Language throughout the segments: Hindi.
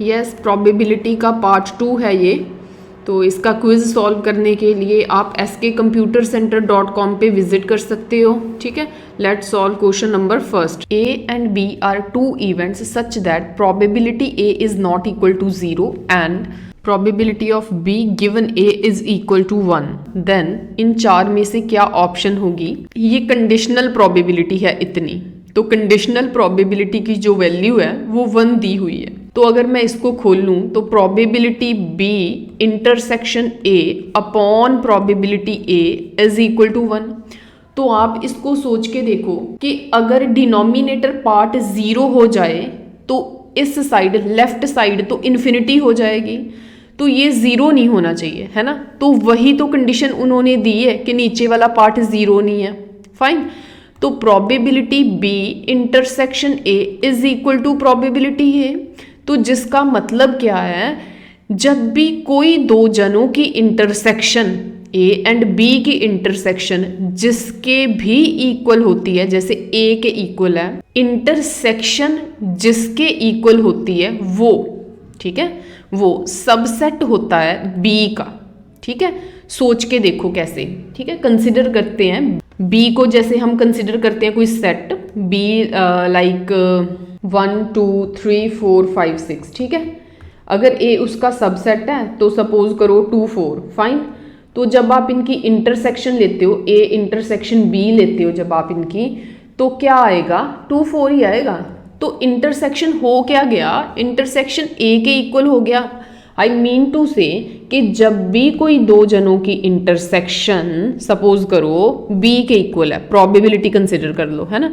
यस, प्रोबेबिलिटी का पार्ट 2 है ये। तो इसका क्विज सॉल्व करने के लिए आप skcomputercenter.com पे विजिट कर सकते हो। ठीक है, let's solve question number first. A and B are two events such that probability A is not equal to 0 and probability of B given A is equal to 1। Then in चार में से क्या ऑप्शन होगी? ये कंडीशनल प्रोबेबिलिटी है इतनी, तो कंडीशनल प्रोबेबिलिटी की जो वैल्यू है वो 1 दी हुई है। तो अगर मैं इसको खोल लूँ तो probability B intersection A upon probability A is equal to 1। तो आप इसको सोच के देखो कि अगर डिनोमिनेटर पार्ट 0 हो जाए तो इस साइड लेफ्ट साइड तो इन्फिनिटी हो जाएगी, तो ये 0 नहीं होना चाहिए, है ना। तो वही तो कंडीशन उन्होंने दी है कि नीचे वाला पार्ट 0 नहीं है। फाइन, तो probability B intersection A is equal to probability A। तो जिसका मतलब क्या है, जब भी कोई दो जनों की इंटरसेक्शन A एंड B की इंटरसेक्शन जिसके भी इक्वल होती है, जैसे A के इक्वल है, इंटरसेक्शन जिसके इक्वल होती है वो, ठीक है, वो सबसेट होता है B का। ठीक है, सोच के देखो कैसे। ठीक है, कंसिडर करते हैं B को, जैसे हम कंसिडर करते हैं कोई सेट B लाइक 1 2 3 4 5 6। ठीक है, अगर A उसका सबसेट है तो सपोज करो 2 4। फाइन, तो जब आप इनकी इंटरसेक्शन लेते हो, A इंटरसेक्शन B लेते हो जब आप इनकी, तो क्या आएगा? 2 4 ही आएगा। तो इंटरसेक्शन हो क्या गया? इंटरसेक्शन A के इक्वल हो गया। आई मीन टू से कि जब भी कोई दो जनों की इंटरसेक्शन सपोज करो B के इक्वल है, प्रोबेबिलिटी कंसिडर कर लो, है ना,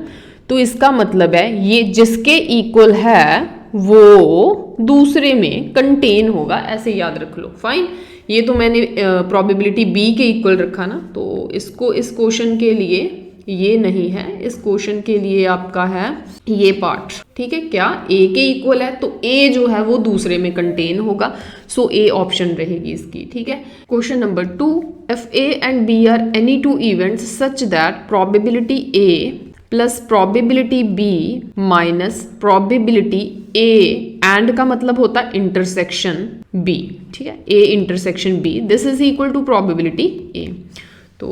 तो इसका मतलब है ये जिसके इक्वल है वो दूसरे में कंटेन होगा, ऐसे याद रख लो। फाइन, ये तो मैंने प्रोबेबिलिटी B के इक्वल रखा ना, तो इसको इस क्वेश्चन के लिए ये नहीं है, इस क्वेश्चन के लिए आपका है ये पार्ट। ठीक है, क्या A के इक्वल है तो A जो है वो दूसरे में कंटेन होगा, सो A ऑप्शन रहेगी इसकी। ठीक है, question number 2, if A and B are any two events such that probability A plus probability B minus probability A and का मतलब होता है इंटरसेक्शन B। ठीक है, A intersection B, this is equal to probability A। तो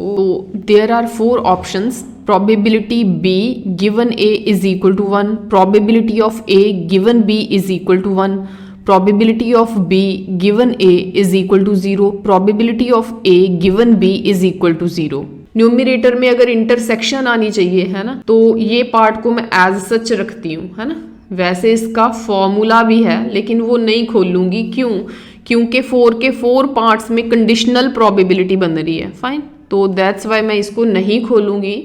there are 4 options. Probability B given A is equal to 1, probability of A given B is equal to 1, probability of B given A is equal to 0, probability of A given B is equal to 0। Numerator में अगर इंटरसेक्शन आनी चाहिए, है ना, तो ये पार्ट को मैं एज सच रखती हूँ, है ना। वैसे इसका फॉर्मूला भी है लेकिन वो नहीं खोलूंगी, क्यों? क्योंकि 4 के 4 पार्ट्स में कंडीशनल प्रोबेबिलिटी बन रही है। फाइन, तो दैट्स वाई मैं इसको नहीं खोलूंगी।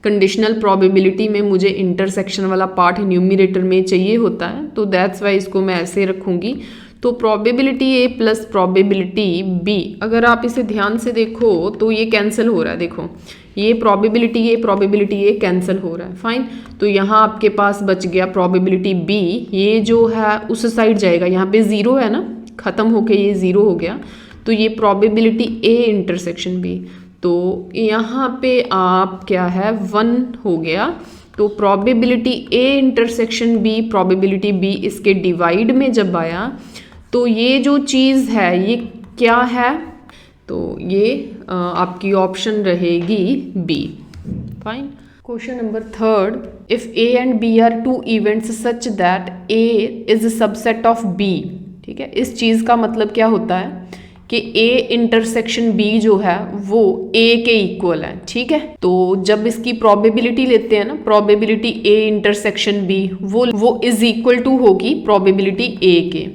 कंडीशनल प्रोबेबिलिटी में मुझे इंटरसेक्शन वाला पार्ट न्यूमरेटर में चाहिए होता है, तो दैट्स वाई इसको मैं ऐसे रखूंगी। तो probability A plus probability B, अगर आप इसे ध्यान से देखो तो ये कैंसिल हो रहा है। देखो, ये प्रोबेबिलिटी A कैंसिल हो रहा है। फाइन, तो यहाँ आपके पास बच गया प्रोबेबिलिटी B, ये जो है उस साइड जाएगा, यहाँ पे 0 है ना, खत्म होके ये 0 हो गया, तो ये प्रोबेबिलिटी A इंटरसेक्शन B, तो यहाँ पे आप क्या है 1 हो गया। तो probability A intersection B probability B इसके डिवाइड में जब आया तो ये जो चीज़ है ये क्या है, तो ये आपकी ऑप्शन रहेगी B। Fine, question number 3, if A and B are two events such that A is subset of B। ठीक है, इस चीज़ का मतलब क्या होता है कि A इंटरसेक्शन B जो है वो A के इक्वल है। ठीक है, तो जब इसकी प्रोबेबिलिटी लेते हैं ना, प्रोबेबिलिटी A इंटरसेक्शन B वो इज इक्वल टू होगी प्रोबेबिलिटी A के।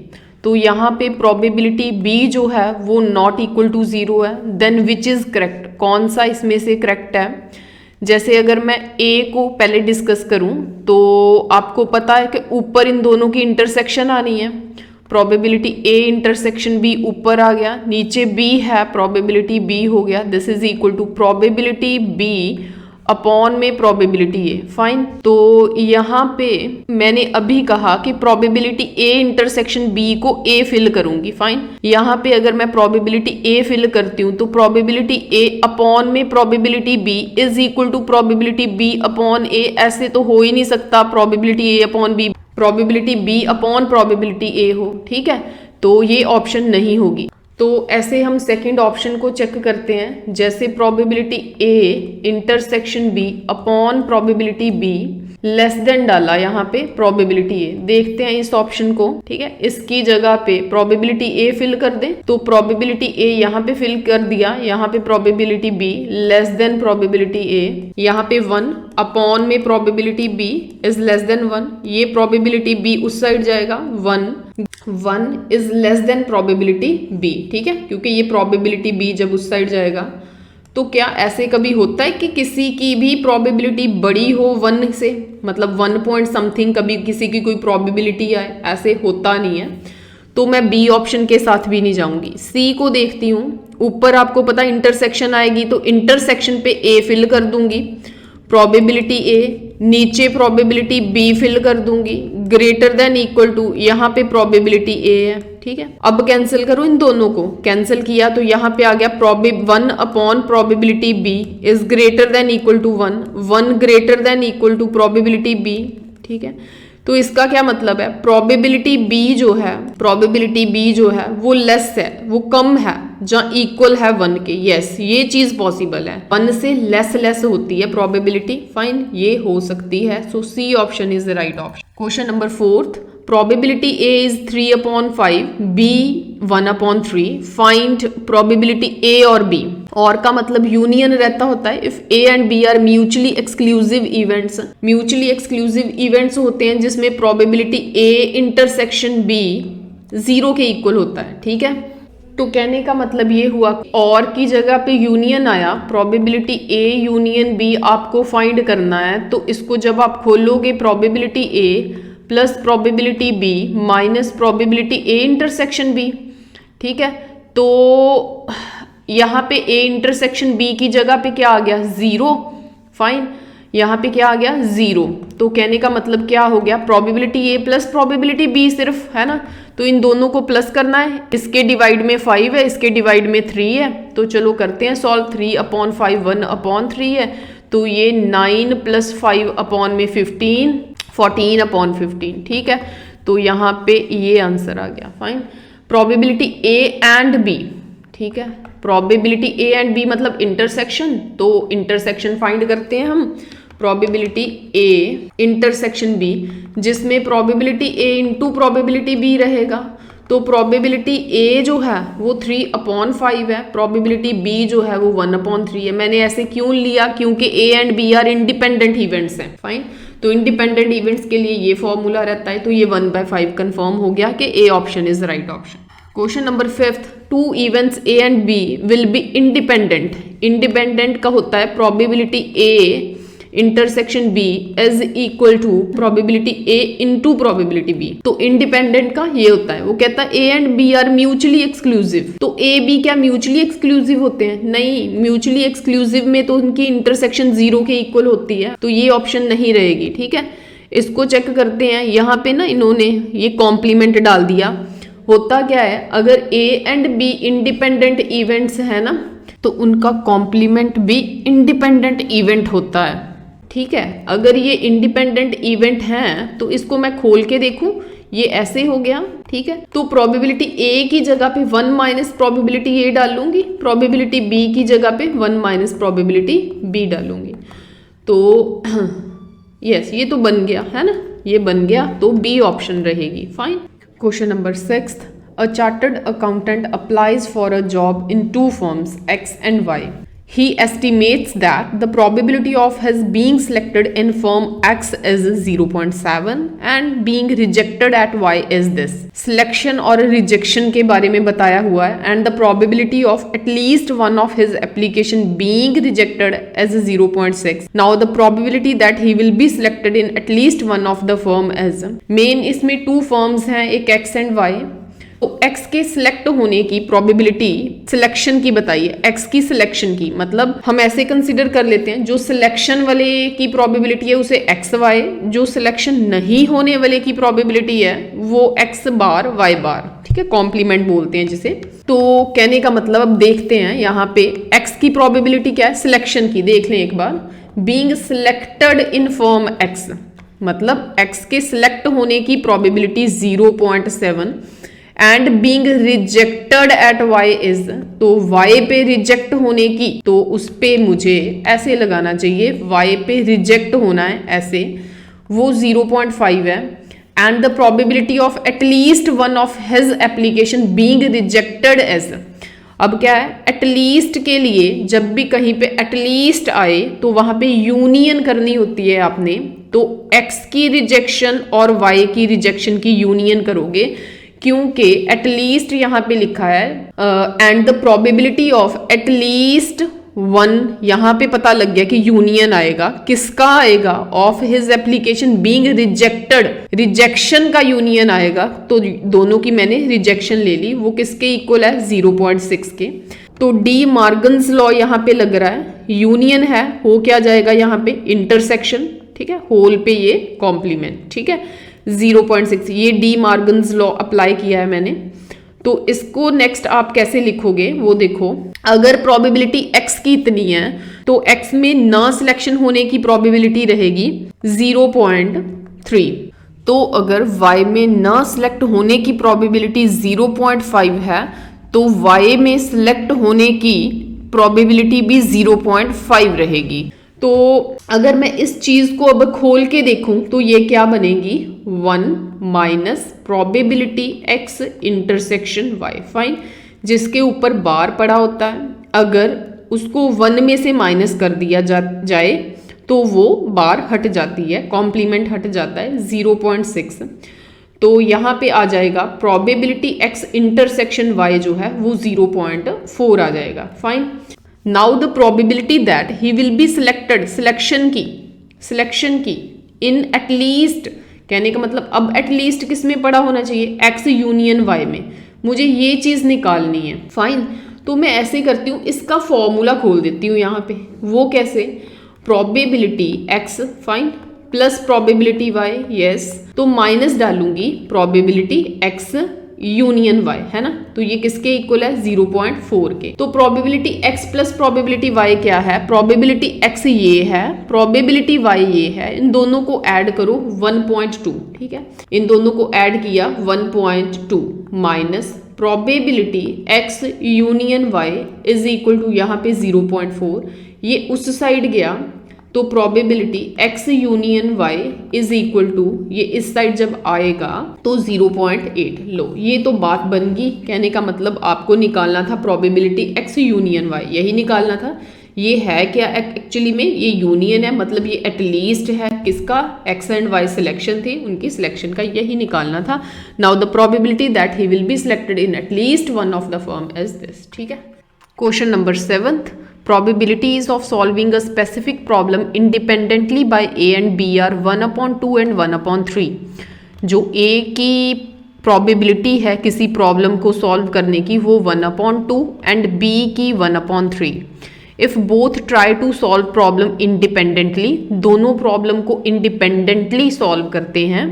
तो यहाँ पे प्रोबेबिलिटी B जो है वो नॉट इक्वल टू 0 है। देन विच इज करेक्ट, कौन सा इसमें से करेक्ट है? जैसे अगर मैं A को पहले डिस्कस करूं तो आपको पता है कि ऊपर इन दोनों की इंटरसेक्शन आनी है। प्रोबेबिलिटी A इंटरसेक्शन B ऊपर आ गया, नीचे B है, प्रोबेबिलिटी B हो गया, this is equal to probability B upon में प्रोबेबिलिटी A। फाइन, तो यहाँ पे मैंने अभी कहा कि प्रोबेबिलिटी A इंटरसेक्शन B को A फिल करूंगी। फाइन, यहाँ पे अगर मैं प्रोबेबिलिटी A फिल करती हूँ तो प्रोबेबिलिटी A अपॉन में probability B is equal to probability B upon A, ऐसे तो हो ही नहीं सकता probability A upon B। Probability B upon probability A हो, ठीक है, तो ये ऑप्शन नहीं होगी। तो ऐसे हम सेकंड ऑप्शन को चेक करते हैं, जैसे probability A intersection B upon probability B less than डाला यहाँ पे प्रोबेबिलिटी ए। देखते हैं इस ऑप्शन को, ठीक है, इसकी जगह पे प्रोबेबिलिटी ए फिल कर दें, तो प्रोबेबिलिटी ए यहाँ पे फिल कर दिया, यहाँ पे probability B less than probability A, यहाँ पे 1 अपॉन में probability B is less than 1, ये प्रोबेबिलिटी बी उस साइड जाएगा, 1 is less than probability B, ठीक है, क्योंकि ये प्रोबेबिलिटी बी जब उस साइड जाएगा तो क्या ऐसे कभी होता है कि किसी की भी प्रोबेबिलिटी बड़ी हो 1 से, मतलब 1 पॉइंट समथिंग कभी किसी की कोई प्रोबेबिलिटी आए, ऐसे होता नहीं है। तो मैं बी ऑप्शन के साथ भी नहीं जाऊंगी, सी को देखती हूँ। ऊपर आपको पता इंटरसेक्शन आएगी तो इंटरसेक्शन पे ए फिल कर दूंगी, प्रोबेबिलिटी ए, नीचे प्रोबेबिलिटी बी फिल कर दूंगी, ग्रेटर देन इक्वल टू, यहाँ पे प्रोबेबिलिटी ए है, ठीक है। अब कैंसिल करो इन दोनों को, कैंसिल किया तो यहाँ पे आ गया 1 upon probability B is greater than equal to 1 greater than equal to probability B, ठीक है। तो इसका क्या मतलब है, प्रोबेबिलिटी बी जो है वो लेस है, वो कम है, जहाँ इक्वल है 1 के। यस, ये चीज पॉसिबल है, 1 से लेस होती है प्रोबेबिलिटी, फाइन, ये हो सकती है। So C option is the right option. Question number 4, probability A is 3/5, B 1/3, find probability A और बी। और का मतलब यूनियन रहता होता है if A and B are mutually exclusive events. Mutually exclusive events होते हैं जिसमें प्रोबेबिलिटी ए इंटरसेक्शन बी 0 के इक्वल होता है, ठीक है। तो कहने का मतलब ये हुआ और की जगह पे यूनियन आया, प्रोबेबिलिटी ए यूनियन बी आपको फाइंड करना है। तो इसको जब आप खोलोगे probability A plus probability B minus probability A intersection B, ठीक है। तो यहाँ पे ए इंटरसेक्शन बी की जगह पे क्या आ गया, 0, फाइन, यहाँ पे क्या आ गया, 0। तो कहने का मतलब क्या हो गया, probability A plus probability B सिर्फ, है ना, तो इन दोनों को प्लस करना है। इसके डिवाइड में 5 है, इसके डिवाइड में 3 है, तो चलो करते हैं सॉल्व। 3/5 1/3 है, तो ये 9 + 5/15 14/15, ठीक है। तो यहाँ पे ये आंसर आ गया, fine. Probability A and B, ठीक है, प्रोबेबिलिटी ए एंड बी मतलब इंटरसेक्शन, तो इंटरसेक्शन फाइंड करते हैं हम। प्रोबेबिलिटी ए इंटरसेक्शन बी, जिसमें probability A into probability B रहेगा, तो प्रोबेबिलिटी ए जो है वो 3/5 है, प्रोबेबिलिटी बी जो है वो 1/3 है। मैंने ऐसे क्यों लिया, क्योंकि A and B are independent events हैं, फाइन। तो इंडिपेंडेंट इवेंट्स के लिए ये फॉर्मूला रहता है, तो ये 1/5 कंफर्म हो गया कि A option is right option. Question number 5, 2 events A and B will be independent. Independent का होता है probability A intersection B is equal to probability A into probability B. तो इंडिपेंडेंट का ये होता है, वो कहता है A and B are mutually exclusive. तो ए बी क्या म्यूचुअली एक्सक्लूसिव होते हैं? नहीं, म्यूचुअली एक्सक्लूसिव में तो उनकी इंटरसेक्शन 0 के इक्वल होती है, तो ये ऑप्शन नहीं रहेगी, ठीक है। इसको चेक करते हैं, यहाँ पे ना इन्होंने ये कॉम्प्लीमेंट डाल दिया। होता क्या है, अगर ए एंड बी इंडिपेंडेंट इवेंट्स है ना, तो उनका कॉम्प्लीमेंट भी इंडिपेंडेंट इवेंट होता है, ठीक है। अगर ये इंडिपेंडेंट इवेंट हैं तो इसको मैं खोल के देखूं, ये ऐसे हो गया, ठीक है। तो प्रोबेबिलिटी ए की जगह पे 1 माइनस प्रोबेबिलिटी ए डालूंगी, प्रोबेबिलिटी बी की जगह पे 1 माइनस प्रोबेबिलिटी बी डालूंगी। तो यस, ये तो बन गया है ना, ये बन गया, तो बी ऑप्शन रहेगी, fine. Question number 6, a chartered accountant applies for a job in 2 firms X and Y. He estimates that the probability of his being selected in firm X is 0.7 and being rejected at Y is this. Selection और rejection के बारे में बताया हुआ है, and the probability of at least one of his application being rejected is 0.6. Now the probability that he will be selected in at least one of the firm is. Main इसमें 2 firms हैं, एक X and Y। तो X के सिलेक्ट होने की प्रोबेबिलिटी सिलेक्शन की बताइए, X की सिलेक्शन की, मतलब हम ऐसे कंसीडर कर लेते हैं जो सिलेक्शन वाले की प्रोबेबिलिटी है उसे XY, जो सिलेक्शन नहीं होने वाले की प्रोबेबिलिटी है वो X बार Y बार, ठीक है, कॉम्प्लीमेंट बोलते हैं जिसे। तो कहने का मतलब अब देखते हैं यहाँ पे X की प्रोबेबिलिटी क्या है, सिलेक्शन की, देख लें एक बार। Being selected in firm X, मतलब x के सिलेक्ट होने की probability 0.7 and being rejected at y is, तो y पे रिजेक्ट होने की, तो उस पे मुझे ऐसे लगाना चाहिए, y पे रिजेक्ट होना है ऐसे, वो 0.5 है, and the probability of at least one of his application being rejected as, अब क्या है, एटलीस्ट के लिए जब भी कहीं पे एटलीस्ट आए तो वहां पे यूनियन करनी होती है आपने, तो x की रिजेक्शन और y की रिजेक्शन की यूनियन करोगे, क्योंकि एटलीस्ट यहां पे लिखा है and the probability of at least one, यहां पे पता लग गया कि यूनियन आएगा, किसका आएगा, of his application being rejected, rejection का यूनियन आएगा, तो दोनों की मैंने रिजेक्शन ले ली, वो किसके इक्वल है, 0.6 के। तो डी मार्गन्स लॉ यहाँ पे लग रहा है, यूनियन है, हो क्या जाएगा यहाँ पे, इंटरसेक्शन, ठीक है, होल पे ये कॉम्प्लीमेंट, ठीक है, 0.6, ये डी मार्गन्स लॉ अप्लाई किया है मैंने। तो इसको नेक्स्ट आप कैसे लिखोगे वो देखो, अगर प्रोबेबिलिटी x की इतनी है तो x में ना सिलेक्शन होने की प्रोबेबिलिटी रहेगी 0.3, तो अगर y में ना सिलेक्ट होने की प्रोबेबिलिटी 0.5 है तो y में सिलेक्ट होने की प्रोबेबिलिटी भी 0.5 रहेगी। तो अगर मैं इस चीज को अब खोल के देखूं तो ये क्या बनेगी, 1 minus probability x intersection y, fine, जिसके ऊपर बार पड़ा होता है, अगर उसको 1 में से माइनस कर दिया जाए तो वो बार हट जाती है, कॉम्प्लीमेंट हट जाता है 0.6, तो यहाँ पे आ जाएगा प्रोबेबिलिटी x इंटरसेक्शन y जो है वो 0.4 आ जाएगा, fine. Now the probability that he will be selected, selection की इन एटलीस्ट, कहने का मतलब अब एटलीस्ट किस में पड़ा होना चाहिए, x यूनियन y में, मुझे ये चीज निकालनी है, फाइन। तो मैं ऐसे करती हूँ, इसका फॉर्मूला खोल देती हूँ यहाँ पे, वो कैसे, probability x, fine, plus probability y, yes, तो माइनस डालूंगी प्रोबेबिलिटी x यूनियन y, है ना, तो ये किसके इक्वल है, 0.4 के। तो probability x plus probability y क्या है, प्रोबेबिलिटी x ये है, प्रोबेबिलिटी y ये है, इन दोनों को ऐड करो 1.2, ठीक है, इन दोनों को ऐड किया 1.2 minus probability x union y is equal to यहाँ पे 0.4, ये उस साइड गया तो probability x union y is equal to, ये इस साइड जब आएगा तो 0.8, लो ये तो बात बन गई, कहने का मतलब आपको निकालना था प्रोबेबिलिटी x यूनियन y, यही निकालना था। ये है क्या, एक्चुअली में ये यूनियन है, मतलब ये एटलीस्ट है, किसका, x एंड y सिलेक्शन थे, उनकी सिलेक्शन का यही निकालना था। Now the probability that he will be selected in at least one of the firm is this, ठीक है। Question number 7th, probabilities of solving a specific problem independently by a and b are 1/2 and 1/3। जो a की probability है किसी प्रॉब्लम को सॉल्व करने की वो 1/2 एंड b की 1/3। If both try to solve problem independently, दोनों प्रॉब्लम को इंडिपेंडेंटली सॉल्व करते हैं,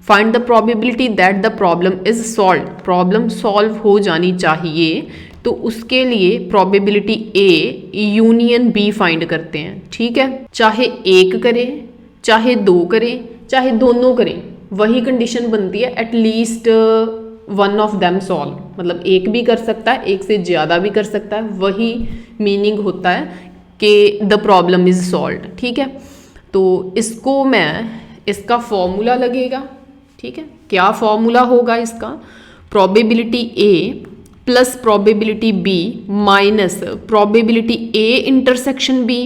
find the probability that the problem is solve, problem solve हो जानी चाहिए, तो उसके लिए probability A union B find करते हैं, ठीक है, चाहे एक करें, चाहे दो करें, चाहे दोनों करें, वही कंडीशन बनती है, at least one of them solve, मतलब एक भी कर सकता है, एक से ज़्यादा भी कर सकता है, वही मीनिंग होता है कि द प्रॉब्लम इज सॉल्व्ड, ठीक है। तो इसको मैं, इसका फॉर्मूला लगेगा, ठीक है, क्या फॉर्मूला होगा इसका, probability A plus probability B minus probability A intersection B।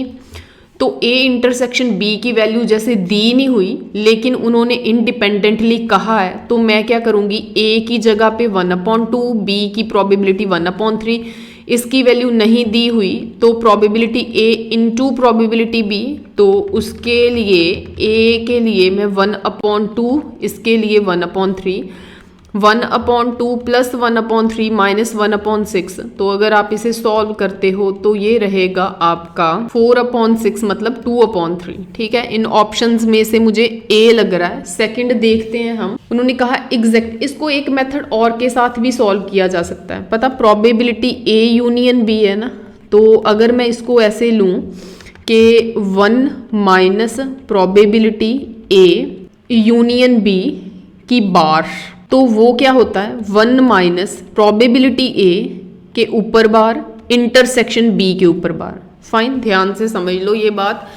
तो A इंटरसेक्शन B की वैल्यू जैसे दी नहीं हुई लेकिन उन्होंने इंडिपेंडेंटली कहा है, तो मैं क्या करूँगी, A की जगह पे 1/2, B की प्रोबेबिलिटी 1/3, इसकी वैल्यू नहीं दी हुई तो probability A into probability B, तो उसके लिए A के लिए मैं 1/2, इसके लिए 1/3, 1/2 प्लस 1/3 माइनस 1/6, तो अगर आप इसे सॉल्व करते हो तो ये रहेगा आपका 4/6 मतलब 2/3, ठीक है। इन ऑप्शंस में से मुझे A लग रहा है, सेकंड देखते हैं हम। उन्होंने कहा एग्जैक्ट, इसको एक मेथड और के साथ भी सॉल्व किया जा सकता है, पता प्रोबेबिलिटी A यूनियन B है ना, तो अगर मैं इसको ऐसे लूँ कि 1 minus probability A union B की बार, तो वो क्या होता है 1 माइनस प्रोबेबिलिटी ए के ऊपर बार इंटरसेक्शन बी के ऊपर बार। फाइन, ध्यान से समझ लो ये बात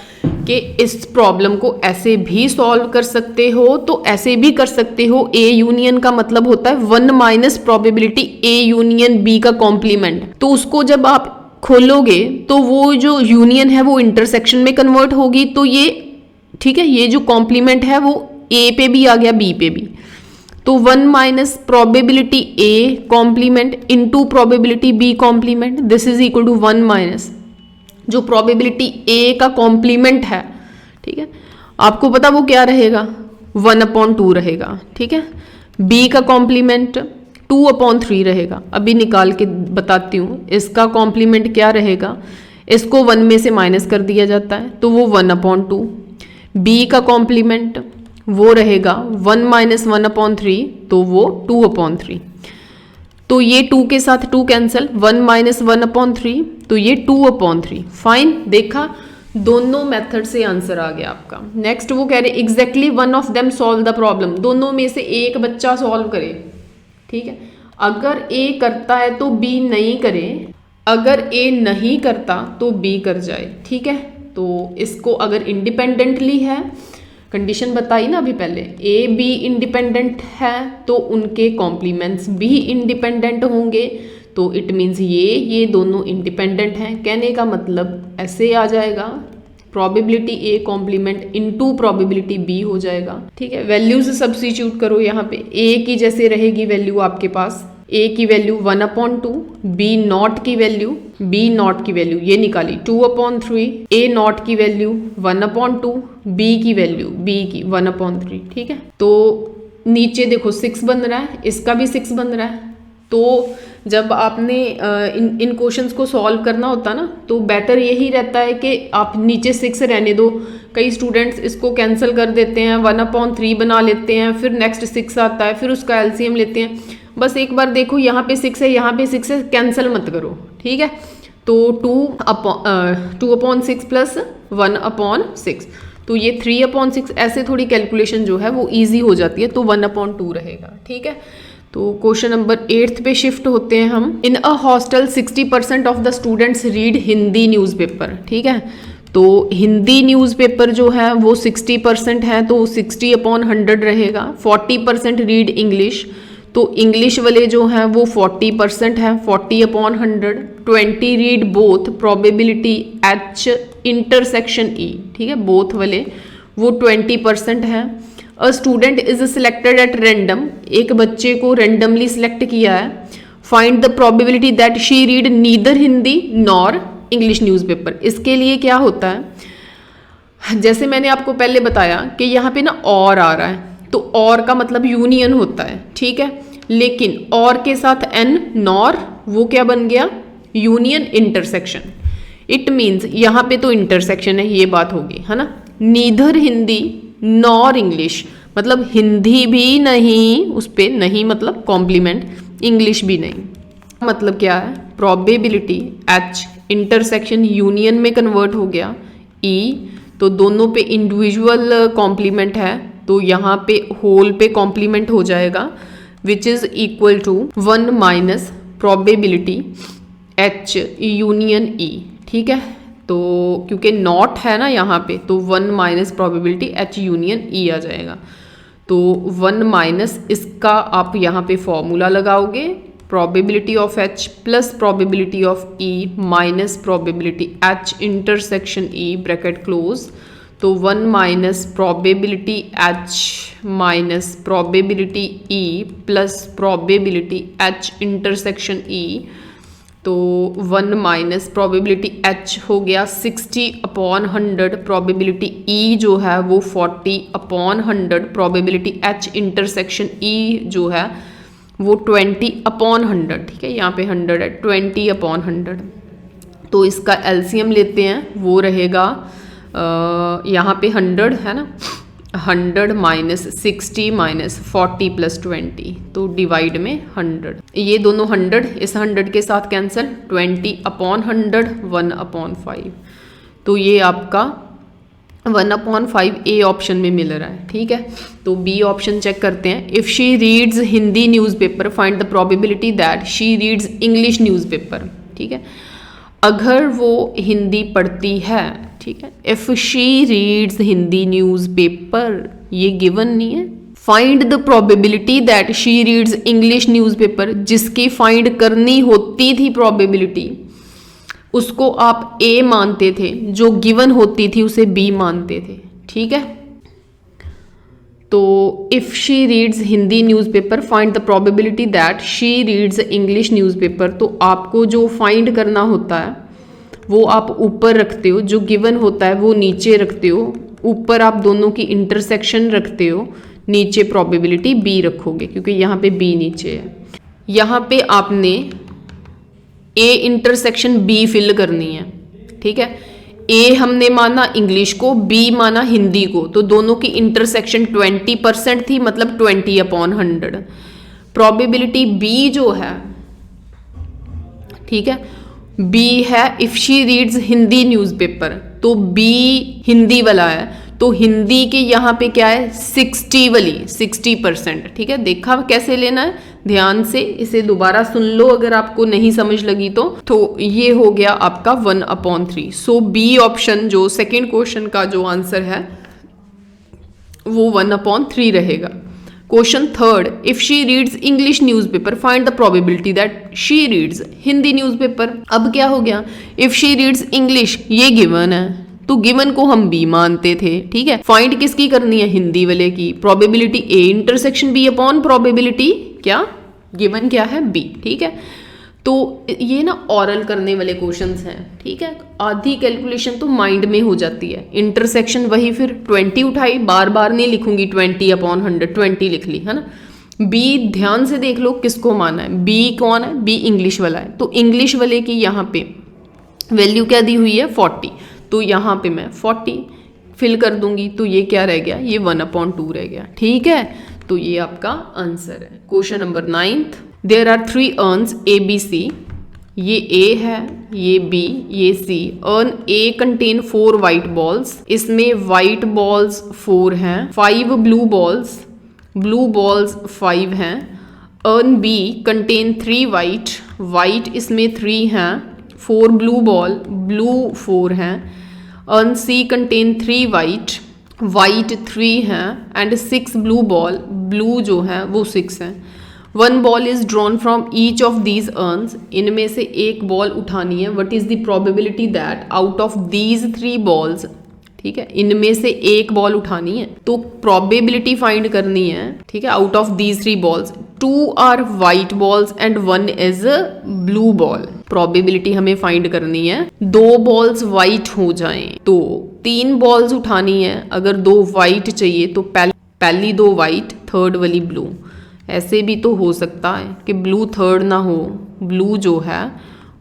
कि इस प्रॉब्लम को ऐसे भी सॉल्व कर सकते हो तो ऐसे भी कर सकते हो। ए यूनियन का मतलब होता है 1 minus probability A union B का कॉम्प्लीमेंट। तो उसको जब आप खोलोगे तो वो जो यूनियन है वो इंटरसेक्शन में कन्वर्ट होगी। तो ये ठीक है, ये जो कॉम्प्लीमेंट है वो ए पे भी आ गया बी पे भी। तो 1 minus probability A complement into probability B complement, this is equal to 1 minus जो प्रोबेबिलिटी ए का कॉम्प्लीमेंट है, ठीक है, आपको पता वो क्या रहेगा 1/2 रहेगा। ठीक है, बी का कॉम्प्लीमेंट 2/3 रहेगा। अभी निकाल के बताती हूँ इसका कॉम्प्लीमेंट क्या रहेगा। इसको 1 में से माइनस कर दिया जाता है तो वो 1/2। बी का कॉम्प्लीमेंट वो रहेगा 1 माइनस 1/3 तो वो 2/3। तो ये 2 के साथ 2 कैंसिल, 1 माइनस 1/3 तो ये 2/3। फाइन, देखा दोनों मेथड से आंसर आ गया आपका। नेक्स्ट वो कह रहे exactly one of them solve the problem, दोनों में से एक बच्चा सॉल्व करे। ठीक है, अगर ए करता है तो बी नहीं करे, अगर ए नहीं करता तो बी कर जाए। ठीक है, तो इसको अगर इंडिपेंडेंटली है, कंडीशन बताई ना अभी पहले, ए बी इंडिपेंडेंट है तो उनके कॉम्प्लीमेंट्स भी इंडिपेंडेंट होंगे। तो इट मीन्स ये दोनों इंडिपेंडेंट हैं। कहने का मतलब ऐसे आ जाएगा probability A complement into probability B हो जाएगा। ठीक है, वैल्यूज सब्स्टिट्यूट करो यहाँ पे। ए की जैसे रहेगी वैल्यू आपके पास, ए की वैल्यू 1/2, बी नॉट की वैल्यू ये निकाली 2/3, ए नॉट की वैल्यू 1/2, बी की वैल्यू बी की 1/3। ठीक है, तो नीचे देखो 6 बन रहा है, इसका भी 6 बन रहा है। तो जब आपने इन क्वेश्चंस को सॉल्व करना होता ना तो बेटर यही रहता है कि आप नीचे 6 रहने दो। कई स्टूडेंट्स इसको कैंसिल कर देते हैं, 1/3 बना लेते हैं, फिर नेक्स्ट 6 आता है, फिर उसका एलसीएम लेते हैं। बस एक बार देखो यहाँ पे 6 है, यहाँ पे 6 है, कैंसिल मत करो। ठीक है, तो 2/6 प्लस 1/6 तो ये 3/6, ऐसे थोड़ी कैलकुलेशन जो है वो ईजी हो जाती है। तो 1/2 रहेगा। ठीक है, तो क्वेश्चन नंबर 8 पे शिफ्ट होते हैं हम। In a hostel 60% of the students read Hindi newspaper. ठीक है, तो हिंदी न्यूज़पेपर जो है वो 60% है तो 60/100 रहेगा। 40% रीड इंग्लिश, तो इंग्लिश वाले जो हैं वो 40% है, 40/100। 20 read both, probability H intersection E. ठीक है, बोथ वाले वो 20% है। A student is selected at random, एक बच्चे को रैंडमली सिलेक्ट किया है। Find the probability that she read neither Hindi nor English newspaper. इसके लिए क्या होता है, जैसे मैंने आपको पहले बताया कि यहाँ पे ना और आ रहा है, तो और का मतलब यूनियन होता है। ठीक है, लेकिन और के साथ एन नॉर, वो क्या बन गया यूनियन इंटरसेक्शन। इट मीन्स यहाँ पे तो इंटरसेक्शन है, ये बात होगी, है ना। नीदर हिंदी नॉर इंग्लिश, मतलब हिंदी भी नहीं, उस पर नहीं मतलब कॉम्प्लीमेंट, इंग्लिश भी नहीं। मतलब क्या है, प्रोबेबिलिटी एच इंटरसेक्शन यूनियन में कन्वर्ट हो गया ई, तो दोनों पे इंडिविजुअल कॉम्प्लीमेंट है तो यहाँ पे होल पे कॉम्प्लीमेंट हो जाएगा, which is equal to 1 minus probability H union E. ठीक है, तो क्योंकि नॉट है ना यहाँ पे तो 1 माइनस प्रोबेबिलिटी एच यूनियन ई आ जाएगा। तो 1 माइनस इसका आप यहाँ पे फॉर्मूला लगाओगे, probability of H plus probability of E minus probability H intersection E bracket close. तो 1 minus probability H minus probability E plus probability H intersection E, तो 1 माइनस प्रोबेबिलिटी एच हो गया 60/100, प्रोबेबिलिटी ई जो है वो 40/100, प्रोबेबिलिटी एच इंटरसेक्शन ई जो है वो 20/100। ठीक है, यहाँ पे 100 है, 20/100। तो इसका एलसीएम लेते हैं, वो रहेगा यहाँ पे 100 है ना, 100 माइनस 60 माइनस 40 प्लस 20, तो डिवाइड में 100। ये दोनों 100 इस 100 के साथ कैंसिल, 20/100 1/5। तो ये आपका 1/5 ए ऑप्शन में मिल रहा है, ठीक है। तो बी ऑप्शन चेक करते हैं। If she reads Hindi newspaper find the probability that she reads English newspaper, ठीक है। अगर वो हिंदी पढ़ती है, ठीक है, if she reads Hindi newspaper, ये गिवन नहीं है। Find the probability that she reads English newspaper, जिसकी फाइंड करनी होती थी प्रोबेबिलिटी, उसको आप ए मानते थे, जो गिवन होती थी उसे बी मानते थे, ठीक है। तो if she reads Hindi newspaper find the probability that she reads English newspaper, तो आपको जो फाइंड करना होता है वो आप ऊपर रखते हो, जो गिवन होता है वो नीचे रखते हो, ऊपर आप दोनों की इंटरसेक्शन रखते हो, नीचे प्रोबेबिलिटी बी रखोगे क्योंकि यहाँ पे बी नीचे है। यहाँ पे आपने ए इंटरसेक्शन बी फिल करनी है, ठीक है। ए हमने माना इंग्लिश को, बी माना हिंदी को, तो दोनों की इंटरसेक्शन 20% थी, मतलब 20/100। प्रोबेबिलिटी बी जो है, ठीक है, बी है if she reads Hindi newspaper, तो बी हिंदी वाला है, तो हिंदी के यहाँ पे क्या है 60 वाली 60%, ठीक है। देखा कैसे लेना है, ध्यान से इसे दोबारा सुन लो अगर आपको नहीं समझ लगी तो ये हो गया आपका 1/3। सो बी ऑप्शन जो सेकेंड क्वेश्चन का जो आंसर है वो 1/3 रहेगा। Question third, if she reads English newspaper find the probability that she reads Hindi newspaper. अब क्या हो गया, इफ शी रीड्स इंग्लिश, ये गिवन है तो गिवन को हम बी मानते थे, ठीक है। फाइंड किसकी करनी है, हिंदी वाले की। Probability A intersection B upon probability क्या, गिवन क्या है बी, ठीक है। तो ये ना ऑरल करने वाले क्वेश्चंस हैं, ठीक है। आधी कैलकुलेशन तो माइंड में हो जाती है। इंटरसेक्शन वही फिर 20 उठाई, बार बार नहीं लिखूंगी 20/100, 20 लिख ली, है ना। बी ध्यान से देख लो किसको माना है, बी कौन है, बी इंग्लिश वाला है, तो इंग्लिश वाले की यहाँ पे वैल्यू क्या दी हुई है 40, तो यहाँ पे मैं 40 फिल कर दूंगी, तो ये क्या रह गया, ये 1/2 रह गया, ठीक है। तो ये आपका आंसर है। Question number 9th, there are 3 urns A B C, ये ए है, ये बी, ये C. Urn A contain 4 white balls, इसमें वाइट बॉल्स 4 हैं, 5 ब्लू बॉल्स 5 हैं। अर्न बी कंटेन 3 वाइट इसमें 3 हैं, 4 ब्लू 4 हैं। अर्न सी कंटेन 3 वाइट 3 हैं एंड 6 ब्लू जो है वो 6 हैं। 1 ball is drawn from each of these earns, इनमें से एक बॉल उठानी है। What is the probability that out of these 3 balls, ठीक है, इनमें से एक बॉल उठानी है, तो प्रोबेबिलिटी फाइंड करनी है, ठीक है। Out of these 3 balls 2 are white balls and 1 is blue ball. Probability हमें फाइंड करनी है 2 बॉल्स वाइट हो जाएं, तो 3 बॉल्स उठानी है। अगर 2 वाइट चाहिए तो पहली 2 वाइट, थर्ड वाली ब्लू। ऐसे भी तो हो सकता है कि ब्लू थर्ड ना हो, ब्लू जो है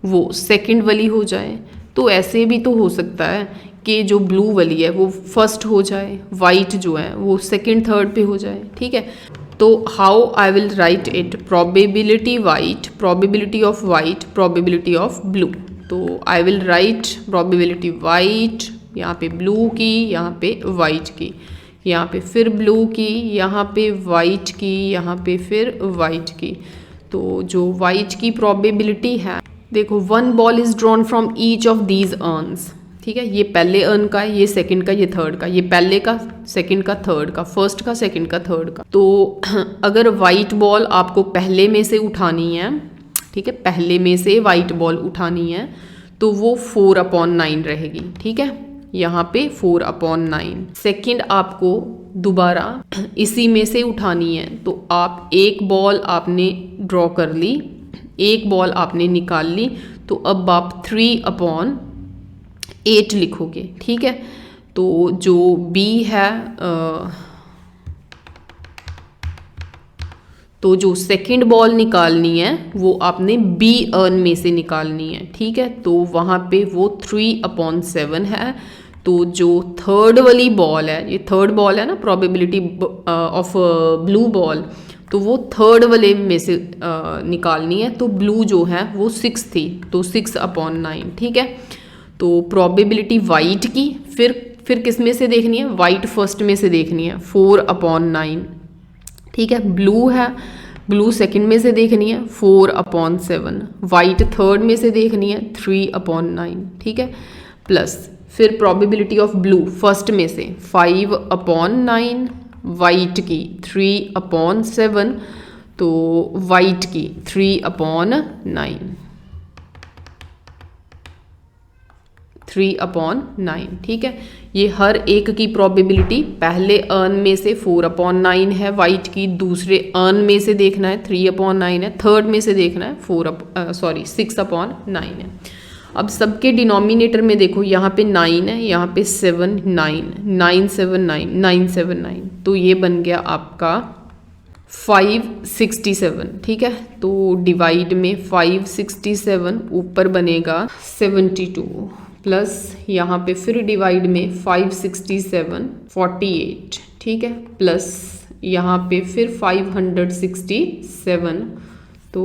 वो सेकंड वाली हो जाए, तो ऐसे भी तो हो सकता है कि जो ब्लू वाली है वो फर्स्ट हो जाए, वाइट जो है वो सेकंड थर्ड पे हो जाए, ठीक है। तो how I will write it, probability white, probability of white, probability of blue. तो I will write probability white, यहाँ पे ब्लू की, यहाँ पे वाइट की, यहाँ पे फिर ब्लू की, यहाँ पे वाइट की, यहाँ पे फिर वाइट की। तो जो वाइट की प्रोबेबिलिटी है, देखो 1 ball is drawn from each of these earns, ठीक है। ये पहले अर्न का है, ये सेकंड का, ये थर्ड का, ये पहले का, सेकंड का, थर्ड का, फर्स्ट का, सेकंड का, थर्ड का। तो अगर वाइट बॉल आपको पहले में से उठानी है, ठीक है, पहले में से वाइट बॉल उठानी है, तो वो 4/9 रहेगी, ठीक है। यहाँ पे 4/9। सेकंड आपको दोबारा इसी में से उठानी है, तो आप एक बॉल आपने ड्रॉ कर ली, एक बॉल आपने निकाल ली, तो अब आप 3/8 लिखोगे, ठीक है। तो जो बी है, तो जो सेकंड बॉल निकालनी है वो आपने बी अर्न में से निकालनी है, ठीक है। तो वहाँ पे वो 3/7 है। तो जो थर्ड वाली बॉल है, ये थर्ड बॉल है ना, प्रोबेबिलिटी ऑफ ब्लू बॉल, तो वो थर्ड वाले में से निकालनी है। तो ब्लू जो है वो 6 थी, तो 6/9, ठीक है। तो प्रोबेबिलिटी वाइट की, फिर किस में से देखनी है, वाइट फर्स्ट में से देखनी है, 4/9, ठीक है। ब्लू है, ब्लू सेकंड में से देखनी है, 4/7, वाइट थर्ड में से देखनी है, 3/9, ठीक है। प्लस फिर प्रोबेबिलिटी ऑफ ब्लू फर्स्ट में से 5/9, वाइट की 3/7, तो वाइट की 3/9, 3/9, ठीक है। ये हर एक की प्रोबेबिलिटी पहले अर्न में से 4/9 है वाइट की, दूसरे अर्न में से देखना है 3/9 है, थर्ड में से देखना है 6/9 है। अब सबके डिनोमिनेटर में देखो, यहाँ पे 9 है, यहाँ पे 7, 9, 9/7/9, 9/7/9, तो ये बन गया आपका 567, ठीक है। तो डिवाइड में 567, ऊपर बनेगा 72, प्लस यहाँ पे फिर डिवाइड में 567, 48, ठीक है। प्लस यहाँ पे फिर 567, तो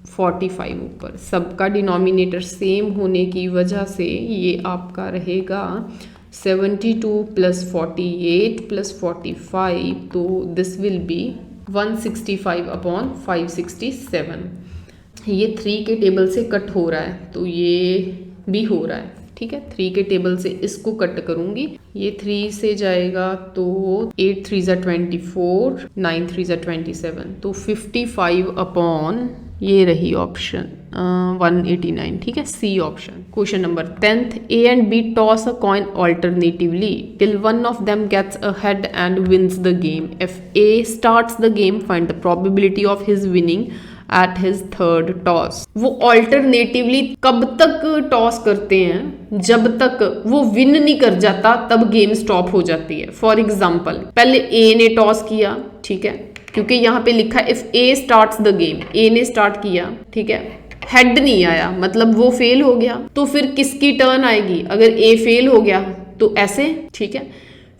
45 ऊपर। सबका डिनोमिनेटर सेम होने की वजह से ये आपका रहेगा 72 + 48 + 45, तो दिस विल बी 165/567। ये 3 के टेबल से कट हो रहा है, तो ये भी हो रहा है, ठीक है। 3 के टेबल से इसको कट करूंगी, ये 3 से जाएगा तो 8 3 ज़ा 24, 9 3 ज़ा 27, तो 55 ये रही ऑप्शन 189, ठीक है, C option. Question number 10th, A and B toss a coin alternatively till one of them gets ahead and wins the game. If A starts the game, find the probability of his winning at his third toss. वो ऑल्टरनेटिवली कब तक टॉस करते हैं, जब तक वो विन नहीं कर जाता तब गेम स्टॉप हो जाती है। फॉर एग्जाम्पल, पहले ए ने टॉस किया, ठीक है, क्योंकि यहाँ पे लिखा है if A starts the game, A ने स्टार्ट किया, ठीक है, हेड नहीं आया, मतलब वो फेल हो गया, तो फिर किसकी टर्न आएगी? अगर ए फेल हो गया तो ऐसे, ठीक है,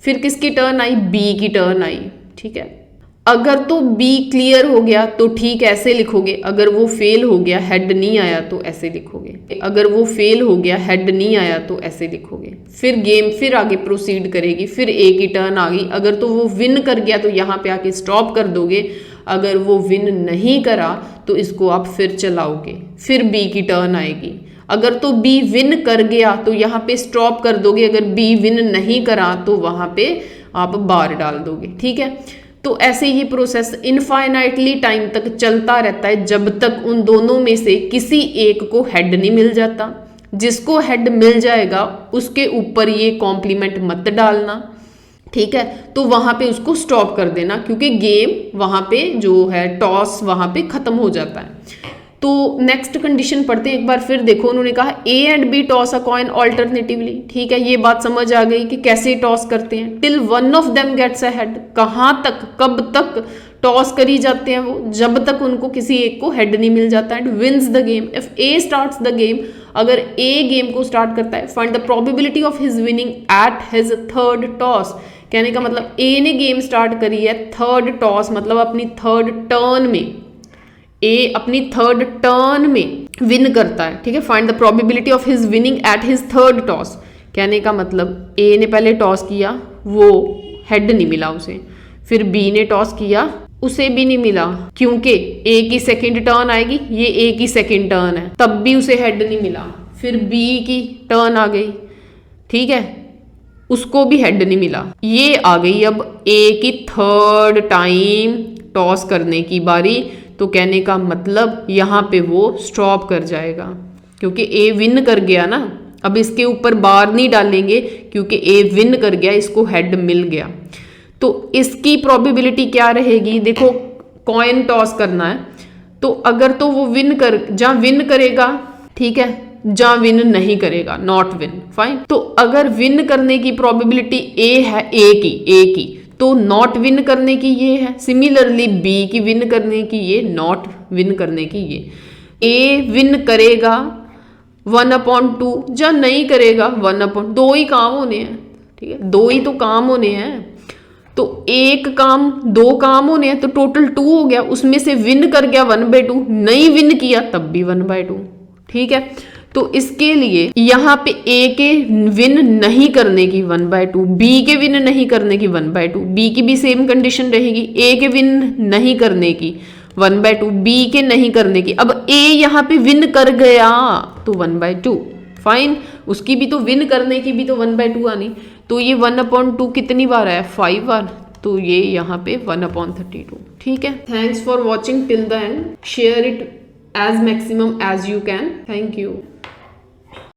फिर किसकी टर्न आई? बी की टर्न आई, ठीक है। अगर तो बी क्लियर हो गया तो ठीक ऐसे लिखोगे, अगर वो फेल हो गया हेड नहीं आया तो ऐसे लिखोगे, अगर वो फेल हो गया हेड नहीं आया तो ऐसे लिखोगे। फिर गेम फिर आगे प्रोसीड करेगी, फिर ए की टर्न आ गई, अगर तो वो विन कर गया तो यहाँ पे आके स्टॉप कर दोगे, अगर वो विन नहीं करा तो इसको आप फिर चलाओगे, फिर बी की टर्न आएगी। अगर तो बी विन कर गया तो यहाँ पे स्टॉप कर दोगे, अगर बी विन नहीं करा तो वहाँ पे आप बार डाल दोगे, ठीक है। तो ऐसे ही प्रोसेस इनफाइनाइटली टाइम तक चलता रहता है, जब तक उन दोनों में से किसी एक को हेड नहीं मिल जाता। जिसको हेड मिल जाएगा उसके ऊपर ये कॉम्प्लीमेंट मत डालना, ठीक है, तो वहां पे उसको स्टॉप कर देना, क्योंकि गेम वहां पे जो है टॉस वहां पे खत्म हो जाता है। तो नेक्स्ट कंडीशन पढ़ते हैं एक बार फिर। देखो उन्होंने कहा A and B toss a coin alternatively, ठीक है, ये बात समझ आ गई कि कैसे टॉस करते हैं। Till one of them gets ahead, कहाँ तक, कब तक टॉस करी जाते हैं वो? जब तक उनको किसी एक को हेड नहीं मिल जाता। And wins the game if A starts the game, अगर ए गेम को स्टार्ट करता है। Find the probability of his winning at his third toss, कहने का मतलब ए ने गेम स्टार्ट करी है थर्ड टॉस, मतलब अपनी थर्ड टर्न में, ए अपनी थर्ड टर्न में विन करता है, ठीक है। Find the probability of his winning at his third toss, कहने का मतलब ए ने पहले टॉस किया, वो हेड नहीं मिला उसे, फिर बी ने टॉस किया, उसे भी नहीं मिला, क्योंकि ए की सेकंड टर्न आएगी, ये ए की सेकंड टर्न है, तब भी उसे हेड नहीं मिला। फिर बी की टर्न आ गई, ठीक है, उसको भी हेड नहीं मिला। ये आ गई अब ए की थर्ड टाइम टॉस करने की बारी, तो कहने का मतलब यहाँ पे वो स्टॉप कर जाएगा, क्योंकि ए विन कर गया ना। अब इसके ऊपर बार नहीं डालेंगे, क्योंकि ए विन कर गया, इसको हेड मिल गया। तो इसकी प्रोबेबिलिटी क्या रहेगी? देखो कॉइन टॉस करना है, तो अगर तो वो विन कर, जहाँ विन करेगा, ठीक है, जहाँ विन नहीं करेगा, नॉट विन, फाइन। तो अगर विन करने की प्रोबेबिलिटी ए है, ए की, तो नॉट विन करने की ये है। सिमिलरली बी की विन करने की ये, नॉट विन करने की ये। ए विन करेगा 1/2, जहाँ नहीं करेगा 1/2, दो ही काम होने हैं, ठीक है, दो ही तो काम होने हैं। तो एक काम, दो काम होने हैं, तो टोटल 2 हो गया, उसमें से विन कर गया 1/2, नहीं विन किया तब भी 1/2, ठीक है। तो इसके लिए यहाँ पे ए के विन नहीं करने की 1/2, बी के विन नहीं करने की 1/2, बी की भी सेम कंडीशन रहेगी, ए के विन नहीं करने की 1/2, बी के नहीं करने की। अब ए यहाँ पे विन कर गया तो 1/2, फाइन, उसकी भी तो विन करने की भी तो 1/2 आनी, तो ये 1/2 कितनी बार आया, 5 बार, तो ये यहाँ पे 1/32। ठीक है, thanks for watching till the end, share it as maximum as you can. Thank you.